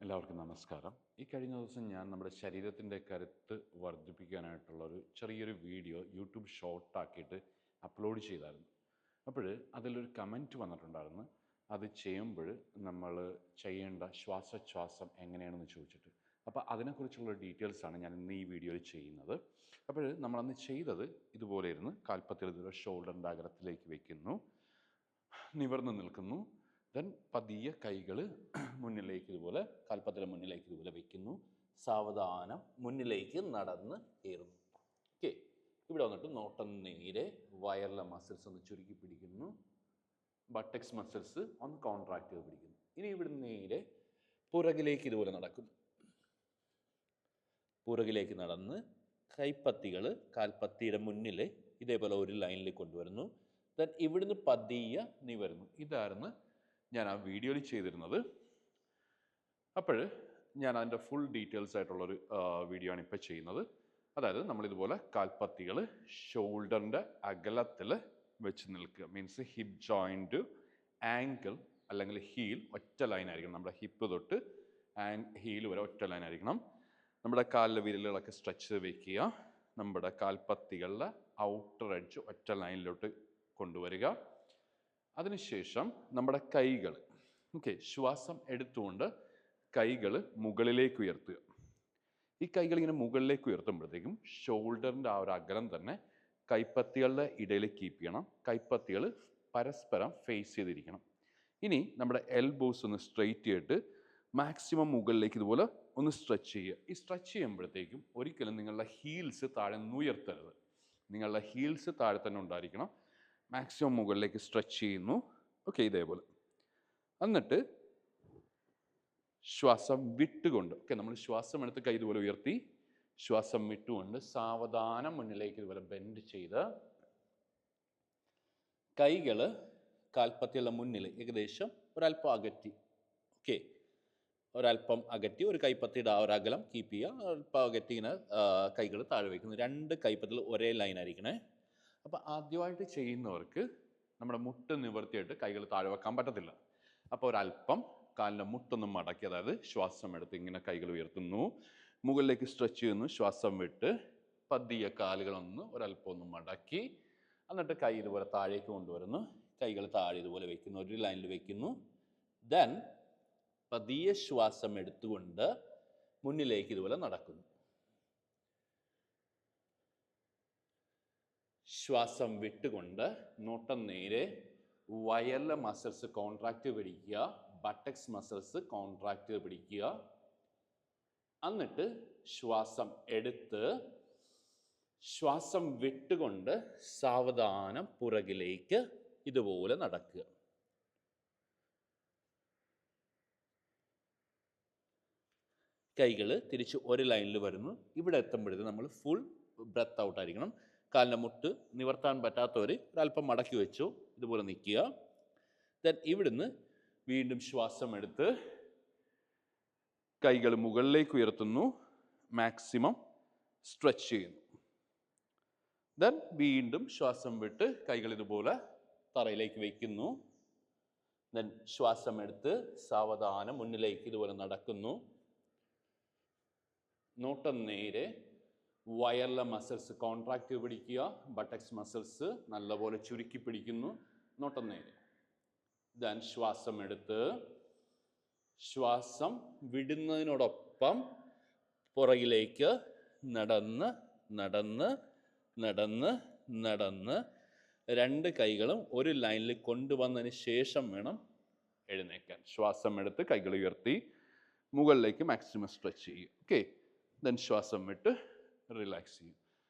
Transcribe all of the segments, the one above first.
എല്ലാവർക്കും നമസ്കാരം. ഈ കഴിഞ്ഞ ദിവസം ഞാൻ നമ്മുടെ ശരീരത്തിൻ്റെ കരുത്ത് വർദ്ധിപ്പിക്കാനായിട്ടുള്ള ഒരു ചെറിയൊരു വീഡിയോ യൂട്യൂബ് ഷോർട്ടാക്കിയിട്ട് അപ്ലോഡ് ചെയ്തായിരുന്നു. അപ്പോൾ അതിലൊരു കമൻറ്റ് വന്നിട്ടുണ്ടായിരുന്നു, അത് ചെയ്യുമ്പോൾ നമ്മൾ ചെയ്യേണ്ട ശ്വാസോച്ഛ്വാസം എങ്ങനെയാണെന്ന് ചോദിച്ചിട്ട്. അപ്പോൾ അതിനെക്കുറിച്ചുള്ള ഡീറ്റെയിൽസാണ് ഞാൻ ഇന്ന് ഈ വീഡിയോയിൽ ചെയ്യുന്നത്. അപ്പോൾ നമ്മളന്ന് ചെയ്തത് ഇതുപോലെ ഇരുന്ന് കാൽപ്പത്തിൽ ഇതുപോലെ ഷോൾഡറിൻ്റെ അകലത്തിലേക്ക് വയ്ക്കുന്നു, നിവർന്ന് നിൽക്കുന്നു. ദെൻ പതിയെ കൈകൾ മുന്നിലേക്ക് ഇതുപോലെ കാൽപ്പത്തിൻ്റെ മുന്നിലേക്ക് ഇതുപോലെ വയ്ക്കുന്നു, സാവധാനം മുന്നിലേക്ക് നടന്ന് കയറുന്നു. ഓക്കെ, ഇവിടെ വന്നിട്ട് നോട്ടം നേരെ വയറിലെ മസിൽസ് ഒന്ന് ചുരുക്കി പിടിക്കുന്നു, ബട്ടക്സ് മസിൽസ് ഒന്ന് കോൺട്രാക്ട് ചെയ്ത് പിടിക്കുന്നു. ഇനി ഇവിടെ നേരെ പുറകിലേക്ക് ഇതുപോലെ നടക്കുന്നു, പുറകിലേക്ക് നടന്ന് കൈപ്പത്തികൾ കാൽപ്പത്തിയുടെ മുന്നിൽ ഇതേപോലെ ഒരു ലൈനിൽ കൊണ്ടുവരുന്നു. ദെൻ ഇവിടുന്ന് പതിയെ നിവരുന്നു. ഇതായിരുന്നു ഞാൻ ആ വീഡിയോയിൽ ചെയ്തിരുന്നത്. അപ്പോൾ ഞാൻ അതിൻ്റെ ഫുൾ ഡീറ്റെയിൽസ് ആയിട്ടുള്ളൊരു വീഡിയോ ആണ് ഇപ്പോൾ ചെയ്യുന്നത്. അതായത് നമ്മളിതുപോലെ കാൽപ്പത്തികൾ ഷോൾഡറിൻ്റെ അകലത്തിൽ വെച്ച് നിൽക്കുക, മീൻസ് ഹിപ്പ് ജോയിൻറ്റ് ആങ്കിൾ അല്ലെങ്കിൽ ഹീൽ ഒറ്റ ലൈനായിരിക്കണം. നമ്മുടെ ഹിപ്പ് തൊട്ട് ഹീൽ വരെ ഒറ്റ ലൈനായിരിക്കണം. നമ്മുടെ കാലിലെ വിരലുകളൊക്കെ സ്ട്രെച്ച് ചെയ്ത് വയ്ക്കുക. നമ്മുടെ കാൽപ്പത്തികളുടെ ഔട്ടർ എഡ്ജ് ഒറ്റ ലൈനിലോട്ട് കൊണ്ടുവരിക. അതിനുശേഷം നമ്മുടെ കൈകൾ, ഓക്കെ, ശ്വാസം എടുത്തുകൊണ്ട് കൈകൾ മുകളിലേക്ക് ഉയർത്തുക. ഈ കൈകൾ ഇങ്ങനെ മുകളിലേക്ക് ഉയർത്തുമ്പോഴത്തേക്കും ഷോൾഡറിൻ്റെ ആ ഒരു അകലം തന്നെ കൈപ്പത്തികളുടെ ഇടയിൽ കീപ്പ് ചെയ്യണം. കൈപ്പത്തികൾ പരസ്പരം ഫേസ് ചെയ്തിരിക്കണം. ഇനി നമ്മുടെ എൽബോസ് ഒന്ന് സ്ട്രെയിറ്റ് ചെയ്തിട്ട് മാക്സിമം മുകളിലേക്ക് ഇതുപോലെ ഒന്ന് സ്ട്രെച്ച് ചെയ്യുക. ഈ സ്ട്രെച്ച് ചെയ്യുമ്പോഴത്തേക്കും ഒരിക്കലും നിങ്ങളുടെ ഹീൽസ് താഴെ ഉയർത്തരുത്. നിങ്ങളുടെ ഹീൽസ് താഴെ തന്നെ ഉണ്ടായിരിക്കണം. മാക്സിമം മുകളിലേക്ക് സ്ട്രെച്ച് ചെയ്യുന്നു. ഓക്കെ, ഇതേപോലെ. എന്നിട്ട് ശ്വാസം വിട്ടുകൊണ്ട്, ഓക്കെ, നമ്മൾ ശ്വാസം എടുത്ത് കൈ ഇതുപോലെ ഉയർത്തി ശ്വാസം വിട്ടുകൊണ്ട് സാവധാനം മുന്നിലേക്ക് ഇതുപോലെ ബെൻഡ് ചെയ്ത് കൈകൾ കാൽപ്പത്തിയുള്ള മുന്നിൽ ഏകദേശം ഒരല്പം അകറ്റി, ഓക്കെ, ഒരല്പം അകറ്റി ഒരു കൈപ്പത്തിയുടെ ആ ഒരു അകലം കീപ്പ് ചെയ്യുക. അല്പം അകറ്റി ഇങ്ങനെ കൈകൾ താഴെ വയ്ക്കുന്നു. രണ്ട് കൈപ്പത്തിൽ ഒരേ ലൈൻ ആയിരിക്കണേ. അപ്പോൾ ആദ്യമായിട്ട് ചെയ്യുന്നവർക്ക് നമ്മുടെ മുട്ട് നിവർത്തിയായിട്ട് കൈകൾ താഴെ വെക്കാൻ പറ്റത്തില്ല. അപ്പോൾ ഒരല്പം കാലിൻ്റെ മുട്ടൊന്നും മടക്കി, അതായത് ശ്വാസം എടുത്ത് ഇങ്ങനെ കൈകൾ ഉയർത്തുന്നു, മുകളിലേക്ക് സ്ട്രെച്ച് ചെയ്യുന്നു, ശ്വാസം വിട്ട് പതിയെ കാലുകളൊന്ന് ഒരല്പം ഒന്ന് മടക്കി, എന്നിട്ട് കൈ ഇതുപോലെ താഴേക്ക് കൊണ്ടുവരുന്നു, കൈകൾ താഴെ ഇതുപോലെ വയ്ക്കുന്നു, ഒരു ലൈനിൽ വയ്ക്കുന്നു. ദെൻ പതിയെ ശ്വാസം എടുത്തുകൊണ്ട് മുന്നിലേക്ക് ഇതുപോലെ നടക്കുന്നു. ശ്വാസം വിട്ടുകൊണ്ട് നോട്ടം നേരെ വയറിലെ മസിൽസ് കോൺട്രാക്റ്റ് പിടിക്കുക, ബട്ടക്സ് മസിൽസ് കോൺട്രാക്റ്റ് പിടിക്കുക. എന്നിട്ട് ശ്വാസം എടുത്ത് ശ്വാസം വിട്ടുകൊണ്ട് സാവധാനം പുറകിലേക്ക് ഇതുപോലെ നടക്കുക. കൈകൾ തിരിച്ച് ഒരു ലൈനിൽ വരുന്നു. ഇവിടെ എത്തുമ്പോഴത്തേക്ക് നമ്മൾ ഫുൾ ബ്രെത്ത് ഔട്ട് ആയിരിക്കണം. കാലിൻ്റെ മുട്ട് നിവർത്താൻ പറ്റാത്തവർ ഒരല്പം മടക്കി വെച്ചു ഇതുപോലെ നിൽക്കുക. ദെൻ ഇവിടുന്ന് വീണ്ടും ശ്വാസം എടുത്ത് കൈകൾ മുകളിലേക്ക് ഉയർത്തുന്നു, മാക്സിമം സ്ട്രെച്ച് ചെയ്യുന്നു. ദെൻ വീണ്ടും ശ്വാസം വിട്ട് കൈകൾ ഇതുപോലെ തറയിലേക്ക് വയ്ക്കുന്നു. ദെൻ ശ്വാസം എടുത്ത് സാവധാനം മുന്നിലേക്ക് ഇതുപോലെ നടക്കുന്നു. നോട്ടം നേരെ വയറിലെ മസിൽസ് കോൺട്രാക്റ്റ് പിടിക്കുക, ബട്ടക്സ് മസിൽസ് നല്ലപോലെ ചുരുക്കി പിടിക്കുന്നു. നോട്ടം നേരെ. ദെൻ ശ്വാസം എടുത്ത് ശ്വാസം വിടുന്നതിനോടൊപ്പം പുറകിലേക്ക് നടന്ന് നടന്ന് നടന്ന് നടന്ന് രണ്ട് കൈകളും ഒരു ലൈനിൽ കൊണ്ടുവന്നതിന് ശേഷം വേണം എഴുന്നേക്കാൻ. ശ്വാസം എടുത്ത് കൈകൾ ഉയർത്തി മുകളിലേക്ക് മാക്സിമം സ്ട്രെച്ച് ചെയ്യും. ഓക്കെ, ദെൻ ശ്വാസം വിട്ട് റിലാക്സ് ചെയ്യും.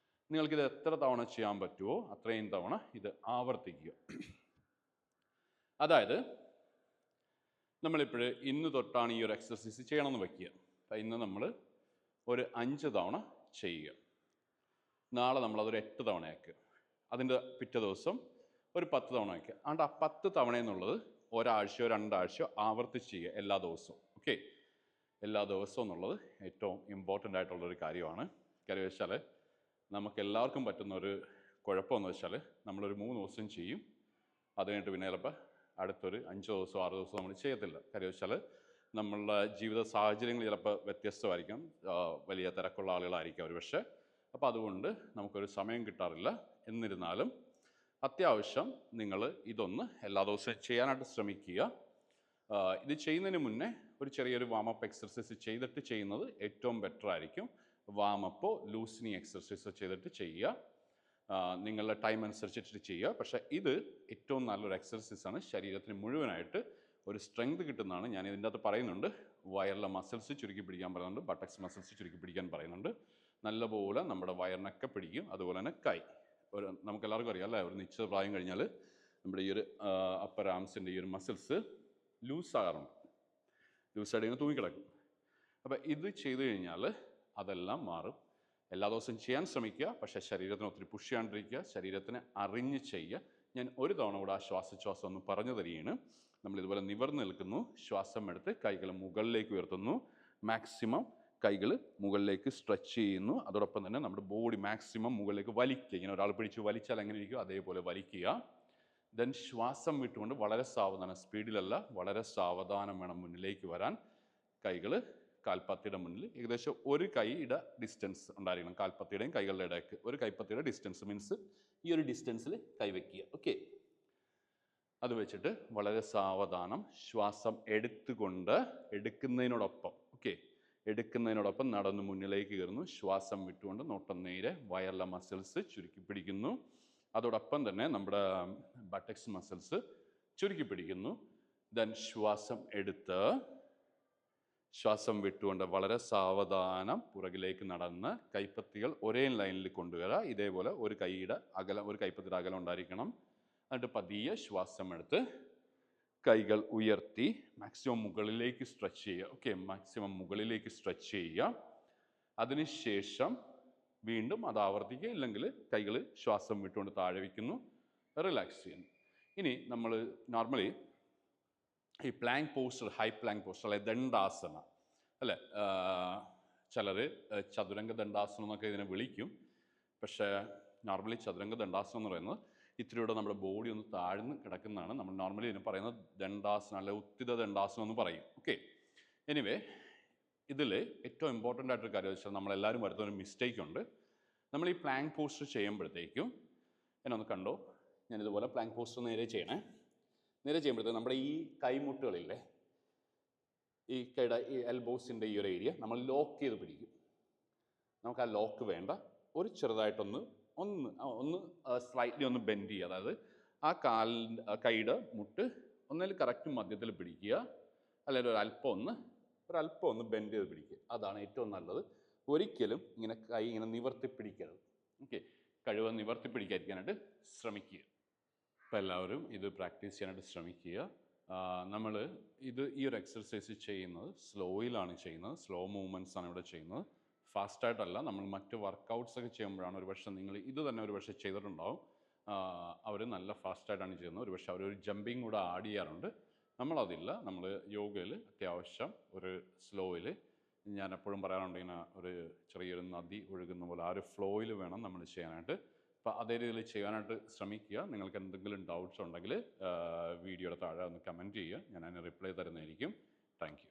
നിങ്ങൾക്കിത് എത്ര തവണ ചെയ്യാൻ പറ്റുമോ അത്രയും തവണ ഇത് ആവർത്തിക്കുക. അതായത് നമ്മളിപ്പോൾ ഇന്ന് തൊട്ടാണ് ഈ ഒരു എക്സസൈസ് ചെയ്യണമെന്ന് വയ്ക്കുക. അപ്പം ഇന്ന് നമ്മൾ ഒരു 5 തവണ ചെയ്യുക. നാളെ നമ്മളതൊരു 8 തവണയാക്കുക. അതിൻ്റെ പിറ്റേ ദിവസം ഒരു 10 തവണ വയ്ക്കുക. അതുകൊണ്ട് ആ 10 തവണ എന്നുള്ളത് ഒരാഴ്ചയോ 2 ആഴ്ചയോ ആവർത്തിച്ച് ചെയ്യുക എല്ലാ ദിവസവും. ഓക്കെ, എല്ലാ ദിവസവും എന്നുള്ളത് ഏറ്റവും ഇമ്പോർട്ടൻ്റ് ആയിട്ടുള്ളൊരു കാര്യമാണ്. കാര്യം വെച്ചാൽ നമുക്ക് എല്ലാവർക്കും പറ്റുന്നൊരു കുഴപ്പമെന്ന് വെച്ചാൽ നമ്മളൊരു 3 ദിവസം ചെയ്യും, അത് കഴിഞ്ഞിട്ട് പിന്നെ ചിലപ്പോൾ അടുത്തൊരു 5 ദിവസം 6 ദിവസം നമ്മൾ ചെയ്യത്തില്ല. കാര്യം വെച്ചാൽ നമ്മളുടെ ജീവിത സാഹചര്യങ്ങൾ ചിലപ്പോൾ വ്യത്യസ്തമായിരിക്കും. വലിയ തിരക്കുള്ള ആളുകളായിരിക്കും അവർ, പക്ഷേ അപ്പോൾ അതുകൊണ്ട് നമുക്കൊരു സമയം കിട്ടാറില്ല. എന്നിരുന്നാലും അത്യാവശ്യം നിങ്ങൾ ഇതൊന്ന് എല്ലാ ദിവസവും ചെയ്യാനായിട്ട് ശ്രമിക്കുക. ഇത് ചെയ്യുന്നതിന് മുന്നേ ഒരു ചെറിയൊരു വാമപ്പ് എക്സർസൈസ് ചെയ്തിട്ട് ചെയ്യുന്നത് ഏറ്റവും ബെറ്റർ ആയിരിക്കും. വാമപ്പോ ലൂസനിങ് എക്സർസൈസോ ചെയ്തിട്ട് ചെയ്യുക. നിങ്ങളുടെ ടൈം അനുസരിച്ചിട്ട് ചെയ്യുക. പക്ഷേ ഇത് ഏറ്റവും നല്ലൊരു എക്സർസൈസാണ്. ശരീരത്തിന് മുഴുവനായിട്ട് ഒരു സ്ട്രെങ്ത് കിട്ടുന്നതാണ്. ഞാൻ ഇതിൻ്റെ അകത്ത് പറയുന്നുണ്ട്, വയറിലെ മസിൽസ് ചുരുക്കി പിടിക്കാൻ പറയുന്നുണ്ട്, ബട്ടക്സ് മസിൽസ് ചുരുക്കി പിടിക്കാൻ പറയുന്നുണ്ട്. നല്ലപോലെ നമ്മുടെ വയറിനൊക്കെ പിടിക്കും. അതുപോലെ തന്നെ കൈ, നമുക്കെല്ലാവർക്കും അറിയാം അല്ലേ, ഒരു നിശ്ചിത പ്രായം കഴിഞ്ഞാൽ നമ്മുടെ ഈ ഒരു അപ്പർ ആംസിൻ്റെ ഈ ഒരു മസിൽസ് ലൂസാകാറുണ്ട്. ലൂസായിട്ട് ഇങ്ങനെ തൂങ്ങിക്കിടക്കും. അപ്പോൾ ഇത് ചെയ്തു കഴിഞ്ഞാൽ അതെല്ലാം മാറും. എല്ലാ ദിവസവും ചെയ്യാൻ ശ്രമിക്കുക. പക്ഷേ ശരീരത്തിന് ഒത്തിരി പുഷ് ചെയ്യാണ്ടിരിക്കുക. ശരീരത്തിന് അറിഞ്ഞ് ചെയ്യുക. ഞാൻ ഒരു തവണ കൂടെ ആ ശ്വാസോച്ഛ്വാസം ഒന്ന് പറഞ്ഞു തരികയാണ്. നമ്മളിതുപോലെ നിവർന്ന് നിൽക്കുന്നു. ശ്വാസം എടുത്ത് കൈകൾ മുകളിലേക്ക് ഉയർത്തുന്നു. മാക്സിമം കൈകൾ മുകളിലേക്ക് സ്ട്രെച്ച് ചെയ്യുന്നു. അതോടൊപ്പം തന്നെ നമ്മുടെ ബോഡി മാക്സിമം മുകളിലേക്ക് വലിക്കുക. ഇങ്ങനെ ഒരാൾ പിടിച്ച് വലിച്ചാൽ എങ്ങനെ ഇരിക്കും അതേപോലെ വലിക്കുക. ദെൻ ശ്വാസം വിട്ടുകൊണ്ട് വളരെ സാവധാനം, സ്പീഡിലല്ല, വളരെ സാവധാനം വേണം മുന്നിലേക്ക് വരാൻ. കൈകൾ കാൽപ്പത്തിയുടെ മുന്നിൽ ഏകദേശം ഒരു കൈയുടെ ഡിസ്റ്റൻസ് ഉണ്ടായിരിക്കണം. കാൽപ്പത്തിയുടെയും കൈകളുടെ ഇടയ്ക്ക് ഒരു കൈപ്പത്തിയുടെ ഡിസ്റ്റൻസ്, മീൻസ് ഈ ഒരു ഡിസ്റ്റൻസിൽ കൈവയ്ക്കുക. ഓക്കെ, അത് വെച്ചിട്ട് വളരെ സാവധാനം ശ്വാസം എടുക്കുന്നതിനോടൊപ്പം നടന്ന് മുന്നിലേക്ക് കയറുന്നു. ശ്വാസം വിട്ടുകൊണ്ട് നോട്ടം നേരെ വയറിലെ മസിൽസ് ചുരുക്കി പിടിക്കുന്നു. അതോടൊപ്പം തന്നെ നമ്മുടെ ബട്ടക്സ് മസിൽസ് ചുരുക്കി പിടിക്കുന്നു. ദെൻ ശ്വാസം വിട്ടുകൊണ്ട് വളരെ സാവധാനം പുറകിലേക്ക് നടന്ന് കൈപ്പത്തികൾ ഒരേ ലൈനിൽ കൊണ്ടുവരിക. ഇതേപോലെ ഒരു കൈപ്പത്തിയുടെ അകലം ഉണ്ടായിരിക്കണം. എന്നിട്ട് പതിയെ ശ്വാസം എടുത്ത് കൈകൾ ഉയർത്തി മാക്സിമം മുകളിലേക്ക് സ്ട്രെച്ച് ചെയ്യുക. ഓക്കെ, മാക്സിമം മുകളിലേക്ക് സ്ട്രെച്ച് ചെയ്യുക. അതിനുശേഷം വീണ്ടും അത് ആവർത്തിക്കുക. ഇല്ലെങ്കിൽ കൈകൾ ശ്വാസം വിട്ടുകൊണ്ട് താഴെ വയ്ക്കുന്നു, റിലാക്സ് ചെയ്യുന്നു. ഇനി നമ്മൾ നോർമലി ഈ plank posture, high plank posture അല്ലെ ദണ്ഡാസന അല്ലേ, ചിലർ ചതുരംഗ ദണ്ഡാസനം എന്നൊക്കെ ഇതിനെ വിളിക്കും. പക്ഷേ നോർമലി ചതുരംഗ ദണ്ഡാസനം എന്ന് പറയുന്നത് ഇത്തിരിയുടെ നമ്മുടെ ബോഡി ഒന്ന് താഴ്ന്ന് കിടക്കുന്നതാണ്. നമ്മൾ നോർമലി ഇതിന് പറയുന്നത് ദണ്ഡാസനം അല്ലെ ഉത്തിത ദണ്ഡാസനം എന്ന് പറയും. ഓക്കെ, എനിവേ ഇതിൽ ഏറ്റവും ഇമ്പോർട്ടൻ്റ് ആയിട്ടൊരു കാര്യം വെച്ചാൽ നമ്മളെല്ലാവരും വരുന്നൊരു മിസ്റ്റേക്ക് ഉണ്ട്. നമ്മൾ ഈ പ്ലാങ്ക് പോസ്റ്റർ ചെയ്യുമ്പോഴത്തേക്കും എന്നെ ഒന്ന് കണ്ടോ, ഞാനിതുപോലെ പ്ലാങ്ക് പോസ്റ്റർ നേരെ ചെയ്യുമ്പോഴത്തേക്കും നമ്മുടെ ഈ കൈമുട്ടുകളില്ലേ, ഈ എൽബോസിൻ്റെ ഈ ഒരു ഏരിയ നമ്മൾ ലോക്ക് ചെയ്ത് പിടിക്കും. നമുക്ക് ആ ലോക്ക് വേണ്ട. ഒരു ചെറുതായിട്ടൊന്ന് സ്ലൈറ്റ്ലി ഒന്ന് ബെൻഡ് ചെയ്യുക. അതായത് ആ കൈയുടെ മുട്ട് ഒന്നിൽ കറക്റ്റ് മധ്യത്തിൽ പിടിക്കുക, അല്ലെങ്കിൽ ഒരല്പം ഒന്ന് ബെൻഡ് ചെയ്ത് പിടിക്കുക. അതാണ് ഏറ്റവും നല്ലത്. ഒരിക്കലും ഇങ്ങനെ കൈ ഇങ്ങനെ നിവർത്തി പിടിക്കരുത്. ഓക്കെ, കഴിവ് നിവർത്തി പിടിക്കാതിരിക്കാനായിട്ട് ശ്രമിക്കുക. അപ്പോൾ എല്ലാവരും ഇത് പ്രാക്ടീസ് ചെയ്യാനായിട്ട് ശ്രമിക്കുക. നമ്മൾ ഈ ഒരു എക്സർസൈസ് ചെയ്യുന്നത് സ്ലോയിലാണ് ചെയ്യുന്നത്. സ്ലോ മൂവ്മെൻറ്റ്സ് ആണ് ഇവിടെ ചെയ്യുന്നത്, ഫാസ്റ്റായിട്ടല്ല. നമ്മൾ മറ്റ് വർക്കൗട്ട്സ് ഒക്കെ ചെയ്യുമ്പോഴാണ് ഒരുപക്ഷെ നിങ്ങൾ ഇത് തന്നെ ഒരുപക്ഷെ ചെയ്തിട്ടുണ്ടാവും. അവർ നല്ല ഫാസ്റ്റായിട്ടാണ് ചെയ്യുന്നത്. ഒരുപക്ഷെ അവരൊരു ജമ്പിങ് കൂടെ ആഡ് ചെയ്യാറുണ്ട്. നമ്മളതില്ല. നമ്മൾ യോഗയിൽ അത്യാവശ്യം ഒരു സ്ലോയിൽ, ഞാൻ എപ്പോഴും പറയാറുണ്ട്, ഇങ്ങനെ ഒരു ചെറിയൊരു നദി ഒഴുകുന്ന പോലെ ആ ഒരു ഫ്ലോയിൽ വേണം നമ്മൾ ചെയ്യാനായിട്ട്. അപ്പോൾ അതേ രീതിയിൽ ചെയ്യാനായിട്ട് ശ്രമിക്കുക. നിങ്ങൾക്ക് എന്തെങ്കിലും ഡൗട്ട്സ് ഉണ്ടെങ്കിൽ വീഡിയോയുടെ താഴെ ഒന്ന് കമൻറ്റ് ചെയ്യുക. ഞാൻ അതിന് റിപ്ലൈ തരുന്നതായിരിക്കും. Thank you.